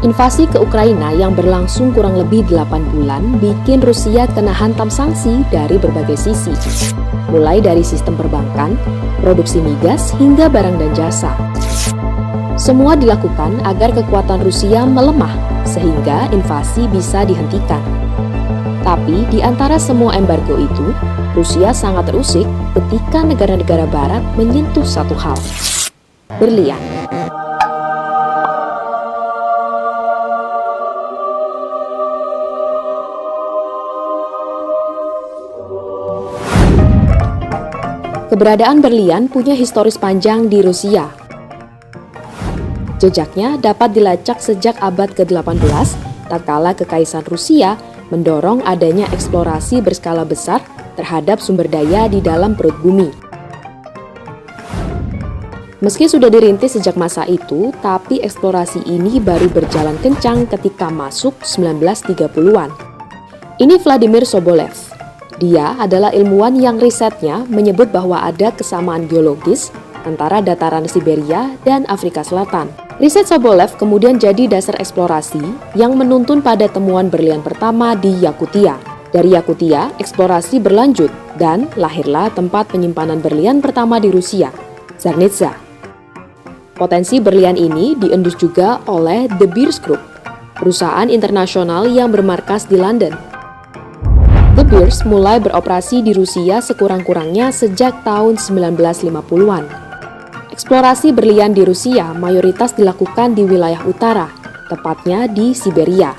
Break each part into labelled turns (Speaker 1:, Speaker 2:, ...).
Speaker 1: Invasi ke Ukraina yang berlangsung kurang lebih 8 bulan bikin Rusia kena hantam sanksi dari berbagai sisi, mulai dari sistem perbankan, produksi migas, hingga barang dan jasa. Semua dilakukan agar kekuatan Rusia melemah, sehingga invasi bisa dihentikan. Tapi di antara semua embargo itu, Rusia sangat terusik ketika negara-negara barat menyentuh satu hal, berlian. Keberadaan berlian punya historis panjang di Rusia. Jejaknya dapat dilacak sejak abad ke-18, tatkala Kekaisaran Rusia mendorong adanya eksplorasi berskala besar terhadap sumber daya di dalam perut bumi. Meski sudah dirintis sejak masa itu, tapi eksplorasi ini baru berjalan kencang ketika masuk 1930-an. Ini Vladimir Sobolev. Dia adalah ilmuwan yang risetnya menyebut bahwa ada kesamaan geologis antara dataran Siberia dan Afrika Selatan. Riset Sobolev kemudian jadi dasar eksplorasi yang menuntun pada temuan berlian pertama di Yakutia. Dari Yakutia, eksplorasi berlanjut dan lahirlah tempat penyimpanan berlian pertama di Rusia, Zarnitsa. Potensi berlian ini diendus juga oleh De Beers Group, perusahaan internasional yang bermarkas di London. De Beers mulai beroperasi di Rusia sekurang-kurangnya sejak tahun 1950-an. Eksplorasi berlian di Rusia mayoritas dilakukan di wilayah utara, tepatnya di Siberia.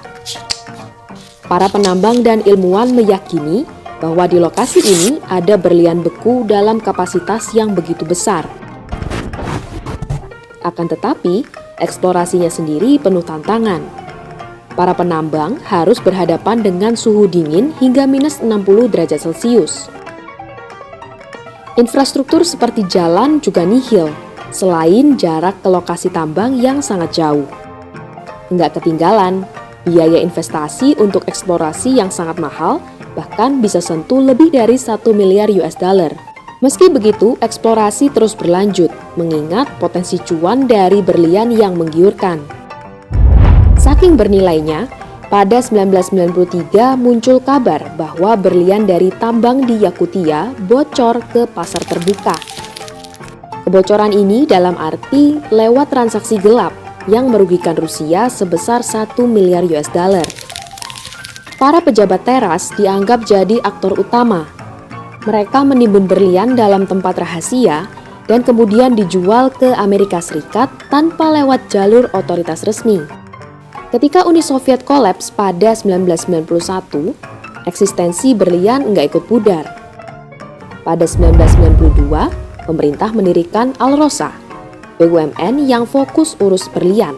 Speaker 1: Para penambang dan ilmuwan meyakini bahwa di lokasi ini ada berlian beku dalam kapasitas yang begitu besar. Akan tetapi, eksplorasinya sendiri penuh tantangan. Para penambang harus berhadapan dengan suhu dingin hingga minus 60 derajat Celcius. Infrastruktur seperti jalan juga nihil, selain jarak ke lokasi tambang yang sangat jauh. Nggak ketinggalan, biaya investasi untuk eksplorasi yang sangat mahal, bahkan bisa sentuh lebih dari 1 miliar US dollar. Meski begitu, eksplorasi terus berlanjut, mengingat potensi cuan dari berlian yang menggiurkan. Saking bernilainya, pada 1993 muncul kabar bahwa berlian dari tambang di Yakutia bocor ke pasar terbuka. Kebocoran ini dalam arti lewat transaksi gelap yang merugikan Rusia sebesar 1 miliar US dollar. Para pejabat teras dianggap jadi aktor utama. Mereka menimbun berlian dalam tempat rahasia dan kemudian dijual ke Amerika Serikat tanpa lewat jalur otoritas resmi. Ketika Uni Soviet kolaps pada 1991, eksistensi berlian nggak ikut pudar. Pada 1992, pemerintah mendirikan Alrosa, BUMN yang fokus urus berlian.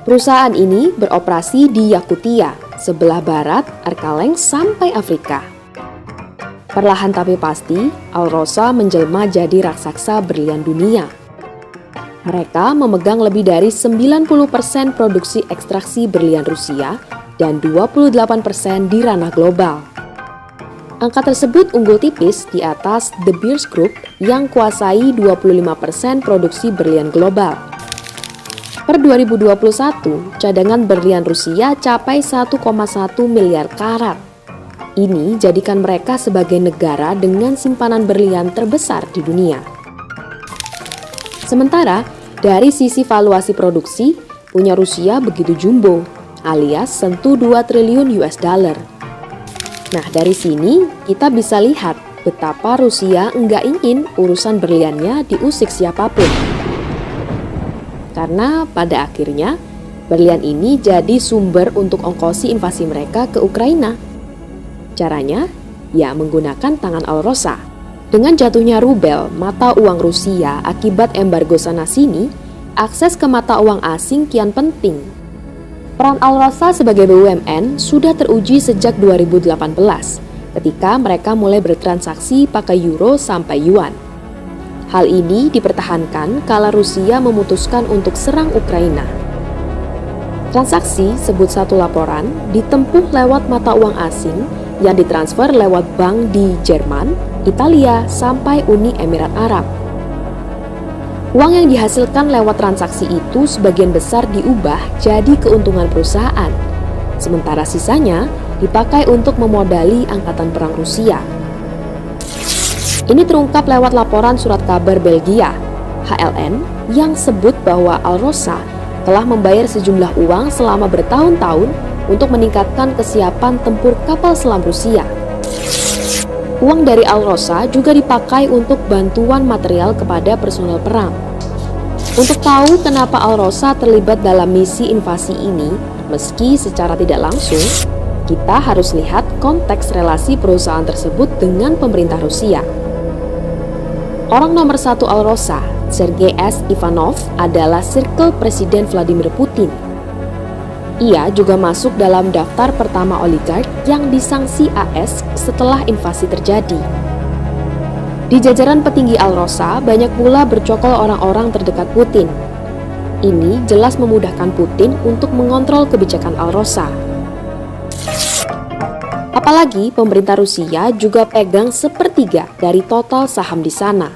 Speaker 1: Perusahaan ini beroperasi di Yakutia, sebelah barat Arkaleng sampai Afrika. Perlahan tapi pasti, Alrosa menjelma jadi raksasa berlian dunia. Mereka memegang lebih dari 90% produksi ekstraksi berlian Rusia dan 28% di ranah global. Angka tersebut unggul tipis di atas De Beers Group yang kuasai 25% produksi berlian global. Per 2021, cadangan berlian Rusia capai 1,1 miliar karat. Ini jadikan mereka sebagai negara dengan simpanan berlian terbesar di dunia. Sementara, dari sisi valuasi produksi, punya Rusia begitu jumbo, alias sentuh 2 triliun US dollar. Nah, dari sini kita bisa lihat betapa Rusia nggak ingin urusan berliannya diusik siapapun. Karena pada akhirnya, berlian ini jadi sumber untuk ongkosi invasi mereka ke Ukraina. Caranya, ya menggunakan tangan Alrosa. Dengan jatuhnya rubel, mata uang Rusia akibat embargo sana-sini, akses ke mata uang asing kian penting. Peran Alrosa sebagai BUMN sudah teruji sejak 2018, ketika mereka mulai bertransaksi pakai euro sampai yuan. Hal ini dipertahankan kala Rusia memutuskan untuk serang Ukraina. Transaksi sebut satu laporan ditempuh lewat mata uang asing yang ditransfer lewat bank di Jerman, Italia, sampai Uni Emirat Arab. Uang yang dihasilkan lewat transaksi itu sebagian besar diubah jadi keuntungan perusahaan, sementara sisanya dipakai untuk memodali angkatan perang Rusia. Ini terungkap lewat laporan surat kabar Belgia, HLN, yang sebut bahwa Alrosa telah membayar sejumlah uang selama bertahun-tahun untuk meningkatkan kesiapan tempur kapal selam Rusia. Uang dari Alrosa juga dipakai untuk bantuan material kepada personel perang. Untuk tahu kenapa Alrosa terlibat dalam misi invasi ini, meski secara tidak langsung, kita harus lihat konteks relasi perusahaan tersebut dengan pemerintah Rusia. Orang nomor satu Alrosa, Sergei S. Ivanov, adalah sirkel Presiden Vladimir Putin. Ia juga masuk dalam daftar pertama oligark yang disanksi AS setelah invasi terjadi. Di jajaran petinggi Alrosa, banyak pula bercokol orang-orang terdekat Putin. Ini jelas memudahkan Putin untuk mengontrol kebijakan Alrosa. Apalagi pemerintah Rusia juga pegang sepertiga dari total saham di sana.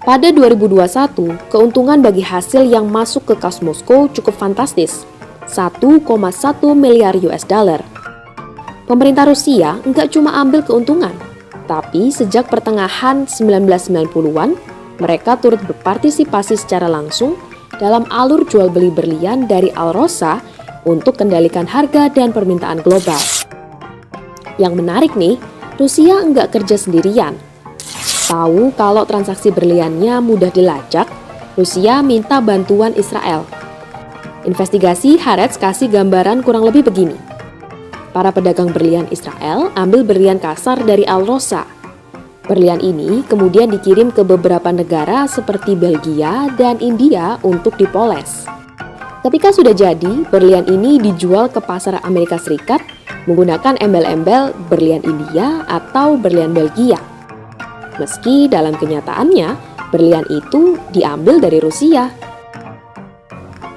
Speaker 1: Pada 2021, keuntungan bagi hasil yang masuk ke kas Moskow cukup fantastis, 1,1 miliar US dollar. Pemerintah Rusia nggak cuma ambil keuntungan, tapi sejak pertengahan 1990-an, mereka turut berpartisipasi secara langsung dalam alur jual beli berlian dari Alrosa untuk kendalikan harga dan permintaan global. Yang menarik nih, Rusia nggak kerja sendirian. Tahu kalau transaksi berliannya mudah dilacak, Rusia minta bantuan Israel. Investigasi Haaretz kasih gambaran kurang lebih begini. Para pedagang berlian Israel ambil berlian kasar dari Alrosa. Berlian ini kemudian dikirim ke beberapa negara seperti Belgia dan India untuk dipoles. Ketika sudah jadi, berlian ini dijual ke pasar Amerika Serikat menggunakan embel-embel berlian India atau berlian Belgia. Meski dalam kenyataannya, berlian itu diambil dari Rusia.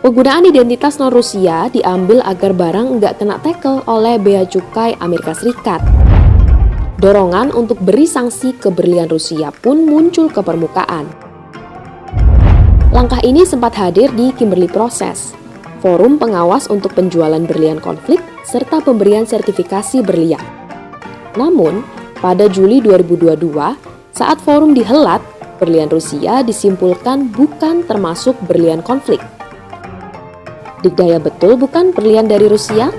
Speaker 1: Penggunaan identitas non-Rusia diambil agar barang nggak kena tackle oleh bea cukai Amerika Serikat. Dorongan untuk beri sanksi ke berlian Rusia pun muncul ke permukaan. Langkah ini sempat hadir di Kimberley Process, forum pengawas untuk penjualan berlian konflik serta pemberian sertifikasi berlian. Namun, pada Juli 2022, saat forum dihelat, berlian Rusia disimpulkan bukan termasuk berlian konflik. Dikdaya betul bukan berlian dari Rusia?